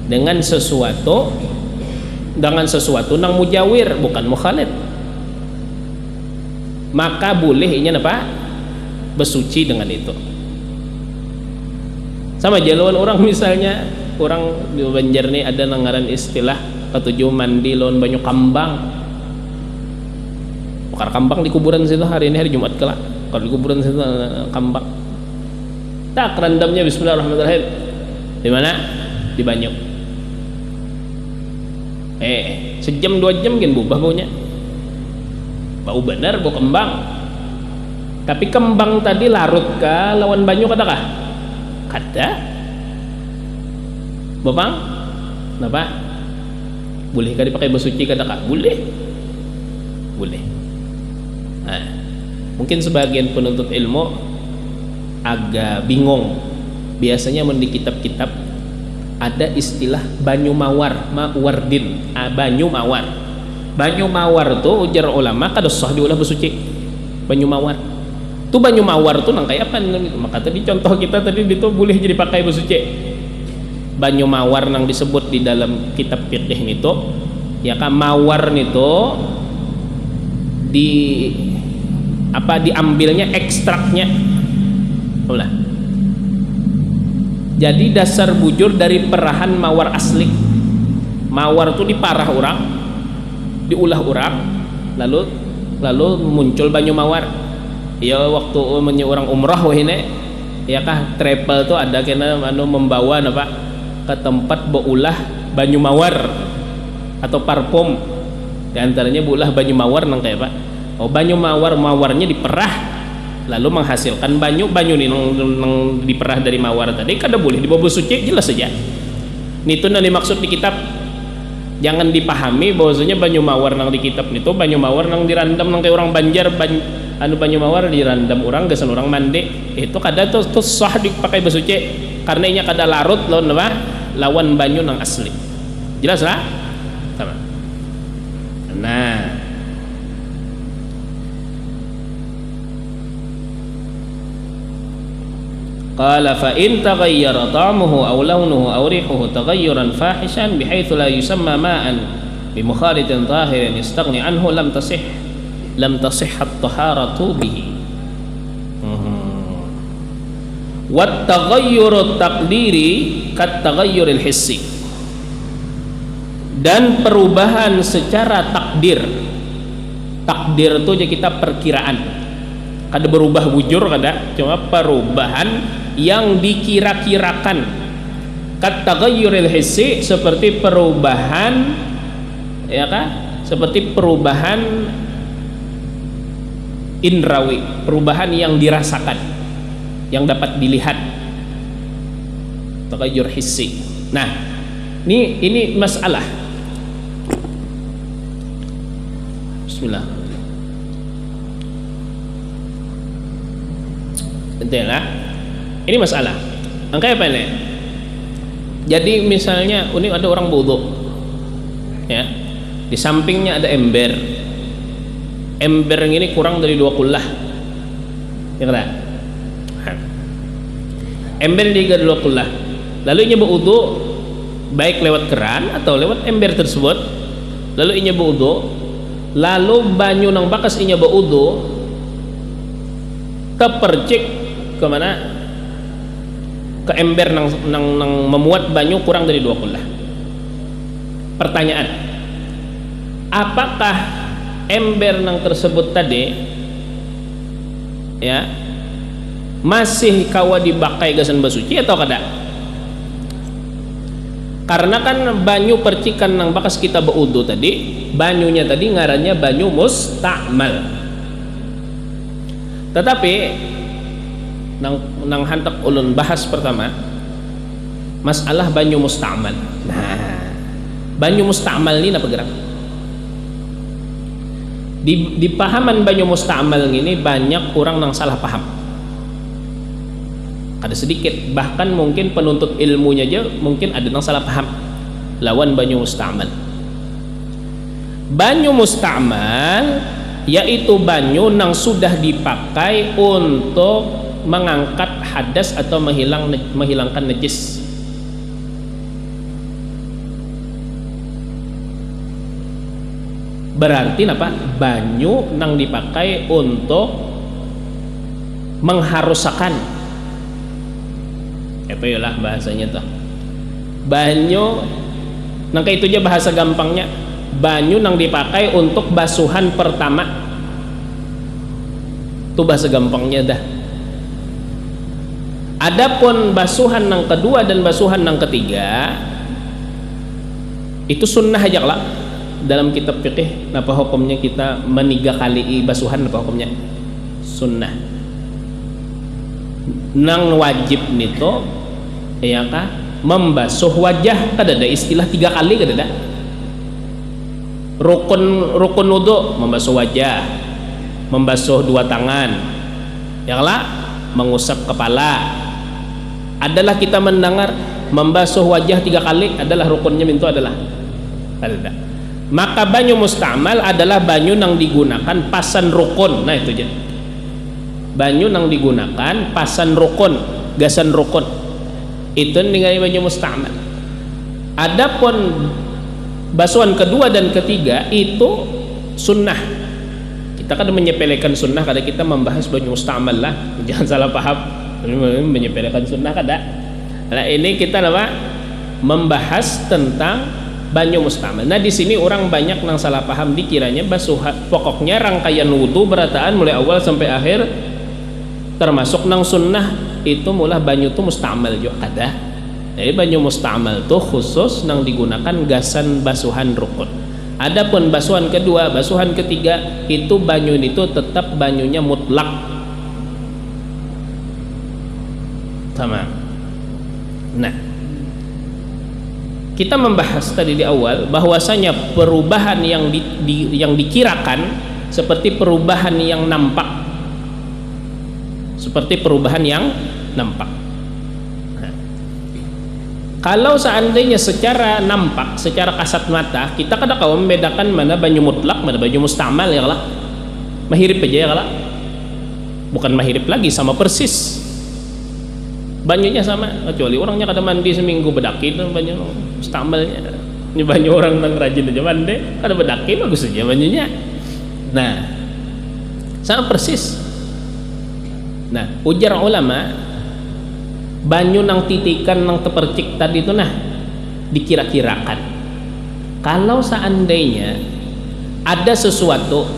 Dengan sesuatu nang mujawir, bukan mukhalid. Maka boleh inya apa? Bersuci dengan itu. Sama jaluan orang, misalnya orang di Banjar nih ada nangaran istilah ketujuh mandi lawan banyu kambang. Bakar kambang di kuburan situ hari ini hari Jumat kelak. Kalau di kuburan situ kambang. Tak rendamnya bismillahirrahmanirrahim. Di mana? Di banyu. Sejam 2 jam kan berubah baunya. Bau benar, bau kembang. Tapi kembang tadi larut kah lawan banyu katakah? Kada. Bapang? Kenapa? Bolehkah dipakai bersuci kada kah? Boleh. Boleh. Nah, mungkin sebagian penuntut ilmu agak bingung. Biasanya di kitab-kitab ada istilah banyu mawar, mawardin. Banyu mawar. Banyu mawar tuh ujar ulama kada sah diulah bersuci. Banyu mawar. Tuh banyu mawar tuh nang kayak apa? Maka tadi contoh kita tadi itu boleh jadi pakai bersuci. Banyu mawar nang disebut di dalam kitab fikih itu, ya kan, mawar itu diambilnya ekstraknya. Ulah. Jadi dasar bujur dari perahan mawar asli. Mawar tuh diparah orang, diulah orang, lalu muncul banyu mawar. Ya waktu orang umrah wahine, ya kah, travel tuh ada kena membawa apa ke tempat beulah banyu mawar atau parfum. Di antaranya beulah banyu mawar nang kayak apa? Oh, banyu mawarnya diperah lalu menghasilkan banyu nih nang diperah dari mawar tadi kada boleh dibawa bersuci, jelas saja. Itu yang dimaksud di kitab. Jangan dipahami bahwasanya banyu mawar nang di kitab itu banyu mawar nang dirandam nang kayak orang Banjar banyu mawar dirandam orang gesan orang mandi itu kada tuh sah dipakai bersuci karena inya kada larut lawan banyu nang asli. Jelas lah? Sama. Nah, qala fa in taghayyara ta'muhu aw launuhu aw rihuhu taghayyuran fahishan bihaitsu la yusamma ma'an bi mukhalidin zahirin yastaghni anhu lam tasihhat taharatu bihi. Wat taghayyuru taqdiri kat taghayyuril hissi. Dan perubahan secara takdir itu aja kita perkiraan, kada berubah bujur kada, cuma perubahan yang dikira-kirakan. Kat taghayyuril hissi, seperti perubahan, ya kah, seperti perubahan indrawi, perubahan yang dirasakan, yang dapat dilihat, taghayyur hissi. Nah, ini masalah. Bismillah. Entahlah. Ini masalah. Angka apa ini? Jadi misalnya ini ada orang wudu, ya, di sampingnya ada ember. Ember yang ini kurang dari 2 kullah, ya kan? Ember di 2 kullah. Lalu inya berwudu baik lewat keran atau lewat ember tersebut. Lalu inya berwudu, lalu banyu nang bakas inya berwudu kepercik ke mana? Ke ember nang memuat banyu kurang dari 2 kullah. Pertanyaan, apakah ember nang tersebut tadi, ya, masih kawa dibakai gasan basuci atau kada? Karena kan banyu percikan nang bakas kita berwudu tadi, banyunya tadi ngarannya banyu musta'mal. Tetapi nang hantak ulun bahas pertama masalah banyu musta'mal. Nah, banyu musta'mal ini apa gerak? Di pahaman banyu musta'mal ini banyak orang nang salah paham. Ada sedikit, bahkan mungkin penuntut ilmunya aja mungkin ada yang salah paham lawan banyu musta'mal. Banyu musta'mal yaitu banyu yang sudah dipakai untuk mengangkat hadas atau menghilangkan najis. Berarti apa? Banyu yang dipakai untuk mengharusakan, apa yalah bahasanya tuh, banyu nang kayak itu aja bahasa gampangnya, banyu nang dipakai untuk basuhan pertama, itu bahasa gampangnya dah. Adapun basuhan nang kedua dan basuhan nang ketiga itu sunnah aja lah. Dalam kitab fikih apa hukumnya kita 3 kali basuhan, apa hukumnya? Sunnah. Nang wajib nito ya kah membasuh wajah, kada ada istilah 3 kali, kada ada. Rukun wudu membasuh wajah, membasuh 2 tangan, ya lah, mengusap kepala. Adalah kita mendengar membasuh wajah 3 kali adalah rukunnya itu adalah ada. Maka banyu musta'mal adalah banyu yang digunakan pasan rukun. Nah itu aja, banyu yang digunakan pasan rukun, gasan rukun, itu dengan banyu musta'mal. Adapun basuhan kedua dan ketiga itu sunnah. Kita kan menyepelekan sunnah, kada kita membahas banyu musta'mal lah, jangan salah paham, menyepelekan sunnah kada. Nah ini kita apa? Membahas tentang banyu musta'mal. Nah di sini orang banyak nang salah paham, dikiranya basuhan pokoknya rangkaian wudu berataan mulai awal sampai akhir termasuk nang sunnah itu mulai banyu tu musta'mal juga kada. Jadi banyu musta'mal tu khusus nang digunakan gasan basuhan rukun. Adapun basuhan kedua, basuhan ketiga itu banyu itu tetap banyunya mutlak sama. Nah, kita membahas tadi di awal bahwasanya perubahan yang dikirakan seperti perubahan yang nampak, seperti perubahan yang nampak. Nah, kalau seandainya secara nampak, secara kasat mata kita kada kau membedakan mana banyu mutlak, mana banyu musta'mal, ya lah, mahirip aja ya lah, bukan mahirip lagi, sama persis. Banyunya sama, kecuali orangnya kada mandi seminggu bedaki, dan banyu musta'malnya ini banyu orang nang rajin aja mandi, kada bedaki bagus aja banyunya. Nah sama persis. Nah ujar ulama, banyu nang titikan nang tepercik tadi itu nah dikira-kirakan kalau seandainya ada sesuatu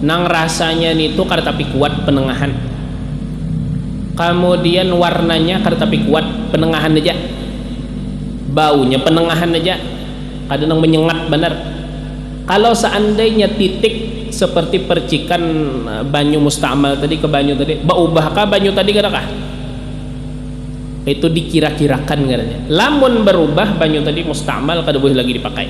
nang rasanya itu kada tapi kuat penengahan, kemudian warnanya kada tapi kuat penengahan aja, baunya penengahan aja, kadang nang menyengat benar. Kalau seandainya titik seperti percikan banyu musta'mal tadi ke banyu tadi, berubahkah banyu tadi kadakah? Itu dikira-kirakan katanya. Lamun berubah banyu tadi musta'mal kada boleh lagi dipakai.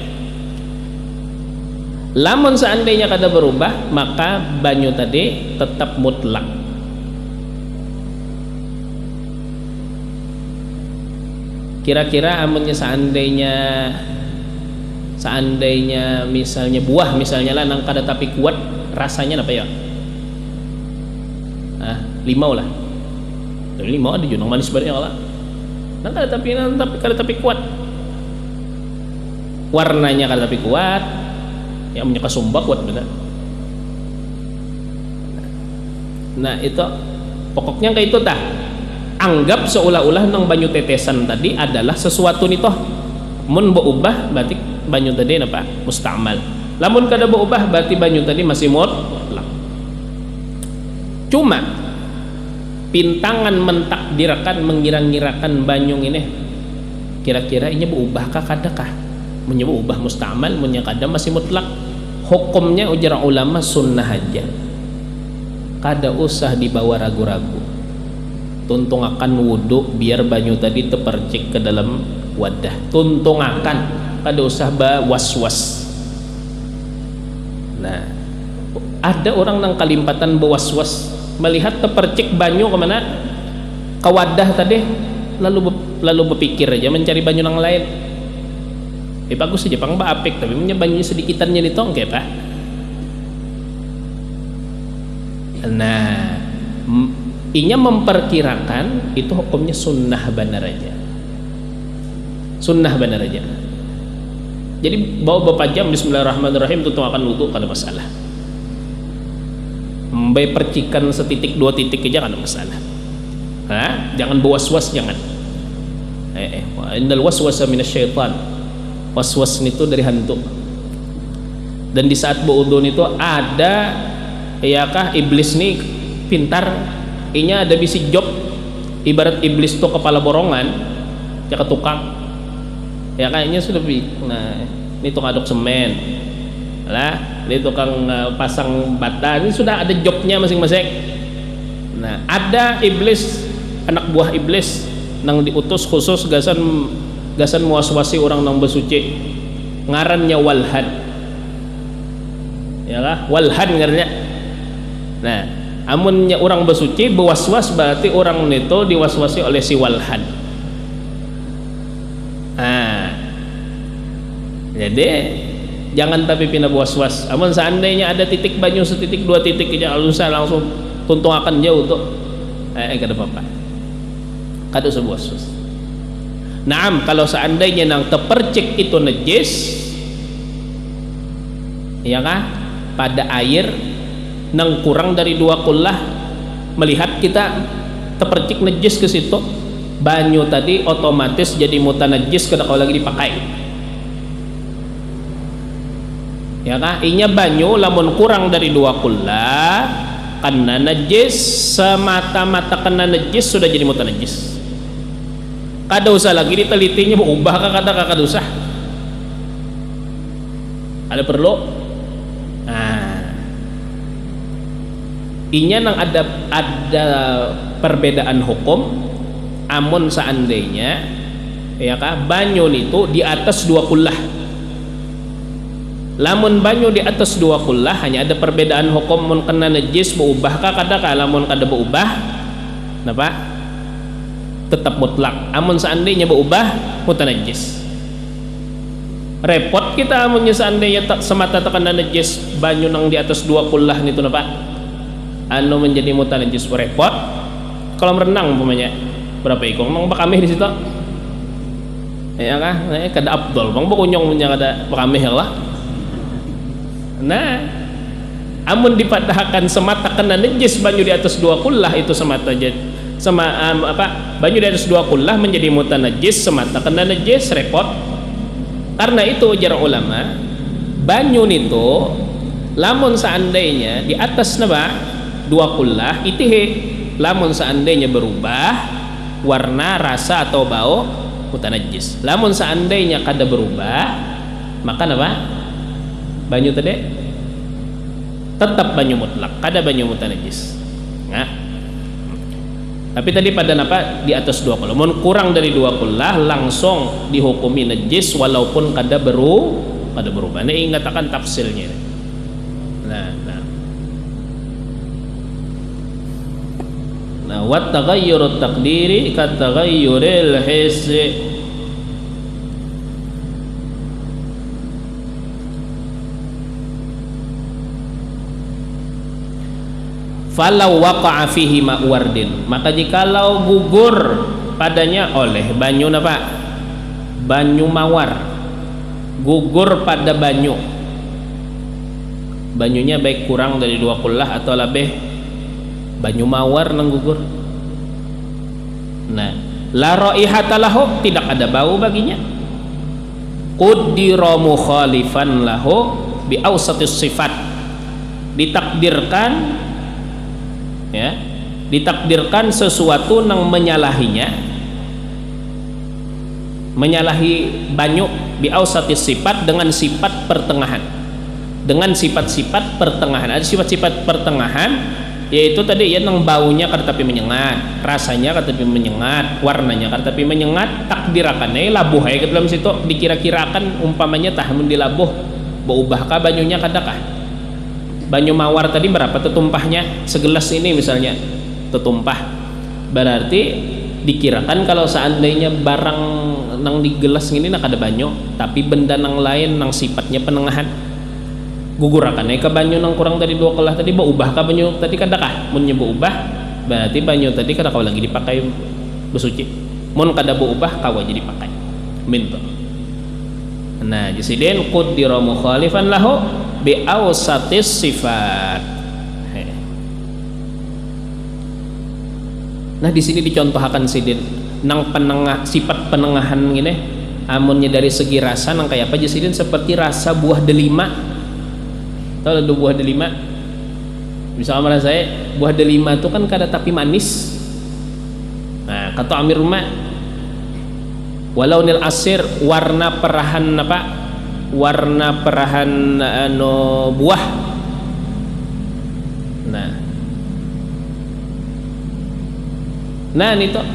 Lamun seandainya kada berubah maka banyu tadi tetap mutlak. Kira-kira amunnya seandainya misalnya buah misalnya lah nang kada tapi kuat rasanya apa ya? Limau lah. Limau ada junang manis banyak lah. Nang kada tapi kuat. Warnanya kada tapi kuat. Ya amunnya kasumba kuat benar. Nah itu pokoknya kayak itu tah. Anggap seolah-olah nang banyu tetesan tadi adalah sesuatu nih toh. Mun berubah berarti banyu tadi apa? Mustamal. Lamun kada berubah berarti banyu tadi masih mutlak. Cuma pintangan mentakdirkan mengira-ngirakan banyu ini kira-kira ini berubahkah kadakah? Mun berubah mustamal, mun kada masih mutlak. Hukumnya ujar ulama sunnah aja. Kada usah dibawa ragu-ragu. Tuntung akan wudhu biar banyu tadi terpercik ke dalam wadah. Tuntung akan, kada usah was-was. Nah, ada orang nang kalimpatan bewas-was melihat terpercik banyu kemana? Ke wadah tadi, lalu berpikir aja mencari banyu nang lain. Bagus saja pang apik tapi punya banyu sedikitannya ditong kayak pak. Nah, inya memperkirakan itu hukumnya sunnah benar aja. Sunnah benar aja. Jadi bawa bapak jam bismillahirrahmanirrahim tutung akan wudhu kada masalah. Mbak percikan setitik dua titik aja kada masalah. Jangan was-was jangan. Innal waswasa minasyaitan. Was-was itu dari hantu. Dan di saat berwudhu itu ada iyakah iblis nih pintar. Inya ada bisi job ibarat iblis tuh kepala borongan ya ke tukang ya kayaknya sudah nah ini tukang aduk semen lah ini tukang pasang bata ini sudah ada jobnya masing-masing. Nah ada iblis anak buah iblis nang diutus khusus gasan muaswasi orang nang bersuci ngarannya walhan ya lah walhan ngarannya. Nah amunnya orang bersuci berwaswas berarti orang itu diwaswasi oleh si walhan. Jadi jangan tapi pindah waswas. Amun seandainya ada titik banyu setitik dua titik aja langsung tuntung akan jauh tuh kada apa-apa, kada usah waswas. Naam kalau seandainya nang terpercik itu najis ya kah pada air nang kurang dari 2 kullah melihat kita terpercik najis ke situ banyu tadi otomatis jadi mutanajis kada kalau lagi dipakai ya kah. Inya banyu lamun kurang dari 2 kullah kena najis semata-mata kena najis sudah jadi mutanajis. Kada usah lagi ditelitinya berubah kada usah. Ada perlu inya nang ada perbedaan hukum amun seandainya ya kah banyu itu di atas 2 kullah. Lamun banyu di atas 2 kullah hanya ada perbedaan hukum mun kena najis berubahkah kadakah. Lamun kada berubah napa tetap mutlak. Amun seandainya berubah mutanajis. Repot kita amunnya seandainya semata terkena najis banyu nang di atas 2 kullah itu napa menjadi mutanajis repot. Kalau merenang umpamanya berapa ikong bang bakamih di situ ya kah kada abdol bang bakunyong punya kada bakamih lah. Nah amun dipatahkan semata kena najis banyu di atas 2 kullah itu semata banyu di atas 2 kullah menjadi mutanajis semata kena najis repot. Karena itu ujar ulama banyu itu lamun seandainya di atas napa 2 kullah itihe lamun seandainya berubah warna rasa atau bau mutanajis. Lamun seandainya kada berubah maka apa banyu tadi tetap banyu mutlak kada banyu mutanajis. Nah tapi tadi pada napa di atas 2 kullah mun kurang dari 2 kullah langsung dihukumi najis walaupun kada berubah. Ini ingatakan tafsilnya. Nah wa taghayyurut taqdiri ka taghayyuril hissi Falau waqa'a fihi ma'wardin, maka jikalau gugur padanya oleh banyu apa? Banyu mawar, gugur pada banyu, banyunya baik kurang dari 2 kullah atau lebih, banyu mawar nang gugur. Nah, la raihata lahu, tidak ada bau baginya. Qaddira mukhalifan lahu bi awsatis sifat, ditakdirkan ya, ditakdirkan sesuatu yang menyalahinya, menyalahi banyu bi awsatis sifat, dengan sifat pertengahan, dengan sifat-sifat pertengahan. Ada sifat-sifat pertengahan, yaitu tadi ya, nang baunya tapi menyengat, rasanya tapi menyengat, warnanya tapi menyengat, takdirakannya labuh ke dalam situ, dikira-kirakan umpamanya tahamun dilabuh berubah kah banyunya kadakah. Banyu mawar tadi berapa tetumpahnya? Segelas ini misalnya tetumpah, berarti dikirakan kalau seandainya barang nang di gelas ini nak ada banyu, tapi benda nang lain nang sifatnya penengahan, gugurakannya ke banyu nang kurang tadi 2 kelah tadi berubah ke banyu tadi kadakah. Mun berubah berarti banyu tadi kada kau lagi dipakai bersuci, mun kada berubah kau jadi dipakai minta. Nah jisidin qaddira mukhalifan lahu bi awsatis sifat. Nah di sini dicontohkan sidin nang penengah, sifat penengahan gini, amunnya dari segi rasa nang kayak apa jisidin, seperti rasa buah delima. Tahu ada buah delima? Misalnya saya buah delima itu kan kada tapi manis. Nah kata Amir rumah, walau nil asir, warna perahan apa? Warna perahan buah. Nah ini tuh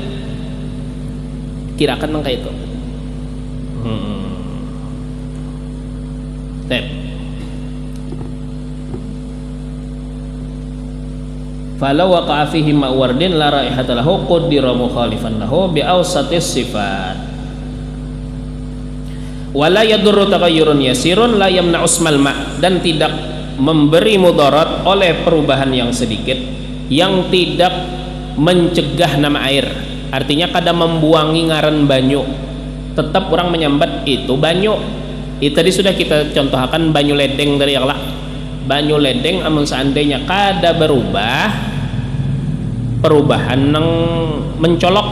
kirakan nang kayak itu. Tep. Falau waqa'a fihi ma'wardin la raihata lahu qaddira mukhalifan lahu bi awsatis sifat. Wala yadurru taghayyurun yasirun la yamna'u ismal ma', dan tidak memberi mudarat oleh perubahan yang sedikit yang tidak mencegah nama air. Artinya kada membuangi ngaran banyu, tetap orang menyambat itu banyu. Itu tadi sudah kita contohkan banyu ledeng dari yang lah. Banyu ledeng amun seandainya kada berubah perubahan nang mencolok,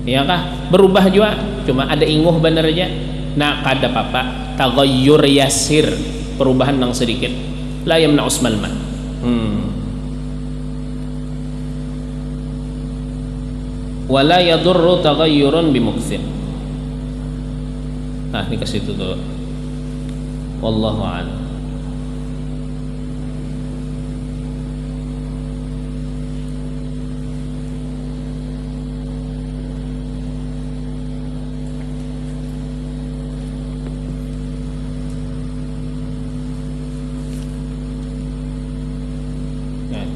ya kah? Berubah juga, cuma ada inguh bener aja. Nah kada apa-apa, taghayyur yasir, perubahan nang sedikit, la yamna usmal ma. Wala yadurru taghayyurun bimuksin. Nah ini ke situ dulu. Wallahu a'lam.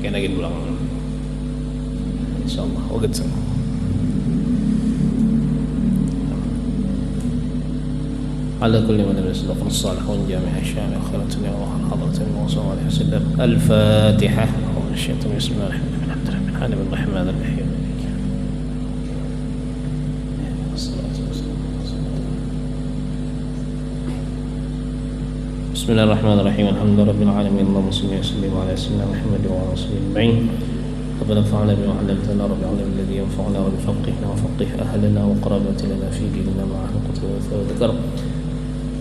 Kaya lagi pulang insyaallah wagad sama ala kulli man yasdaqu as-salihun jami'a syami akhiratun ya Allah hadratin wa sallallahu alaihi wasallam. Al-Fatihah. Bismillahirrahmanirrahim. Bismillahirrahmanirrahim. Alhamdulillahirabbil alamin. Allahumma shalli wa sallim ala sayyidina Muhammad wa ala alihi ajma'in. ربنا انفعنا بما علمتنا رب العالمين الذي ينفعنا وبفقهنا وفقه أهلنا وقرابتنا في ديننا مع القتل والذكر.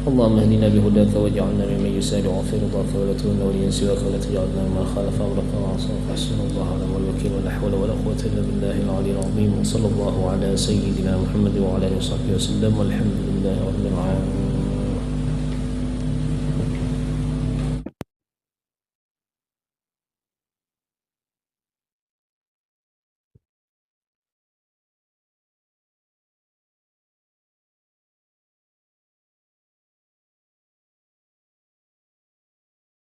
اللهم اهدنا بهداك واجعلنا ممن يسارع في رضاك ولا تولنا وليا سواك ولا تجعلنا ممن خالف أمرك وعصاك. حسبنا الله ونعم الوكيل ولا حول ولا قوة إلا بالله العلي العظيم. وصلى الله على سيدنا محمد وعلى آله وصحبه وسلم والحمد لله رب العالمين.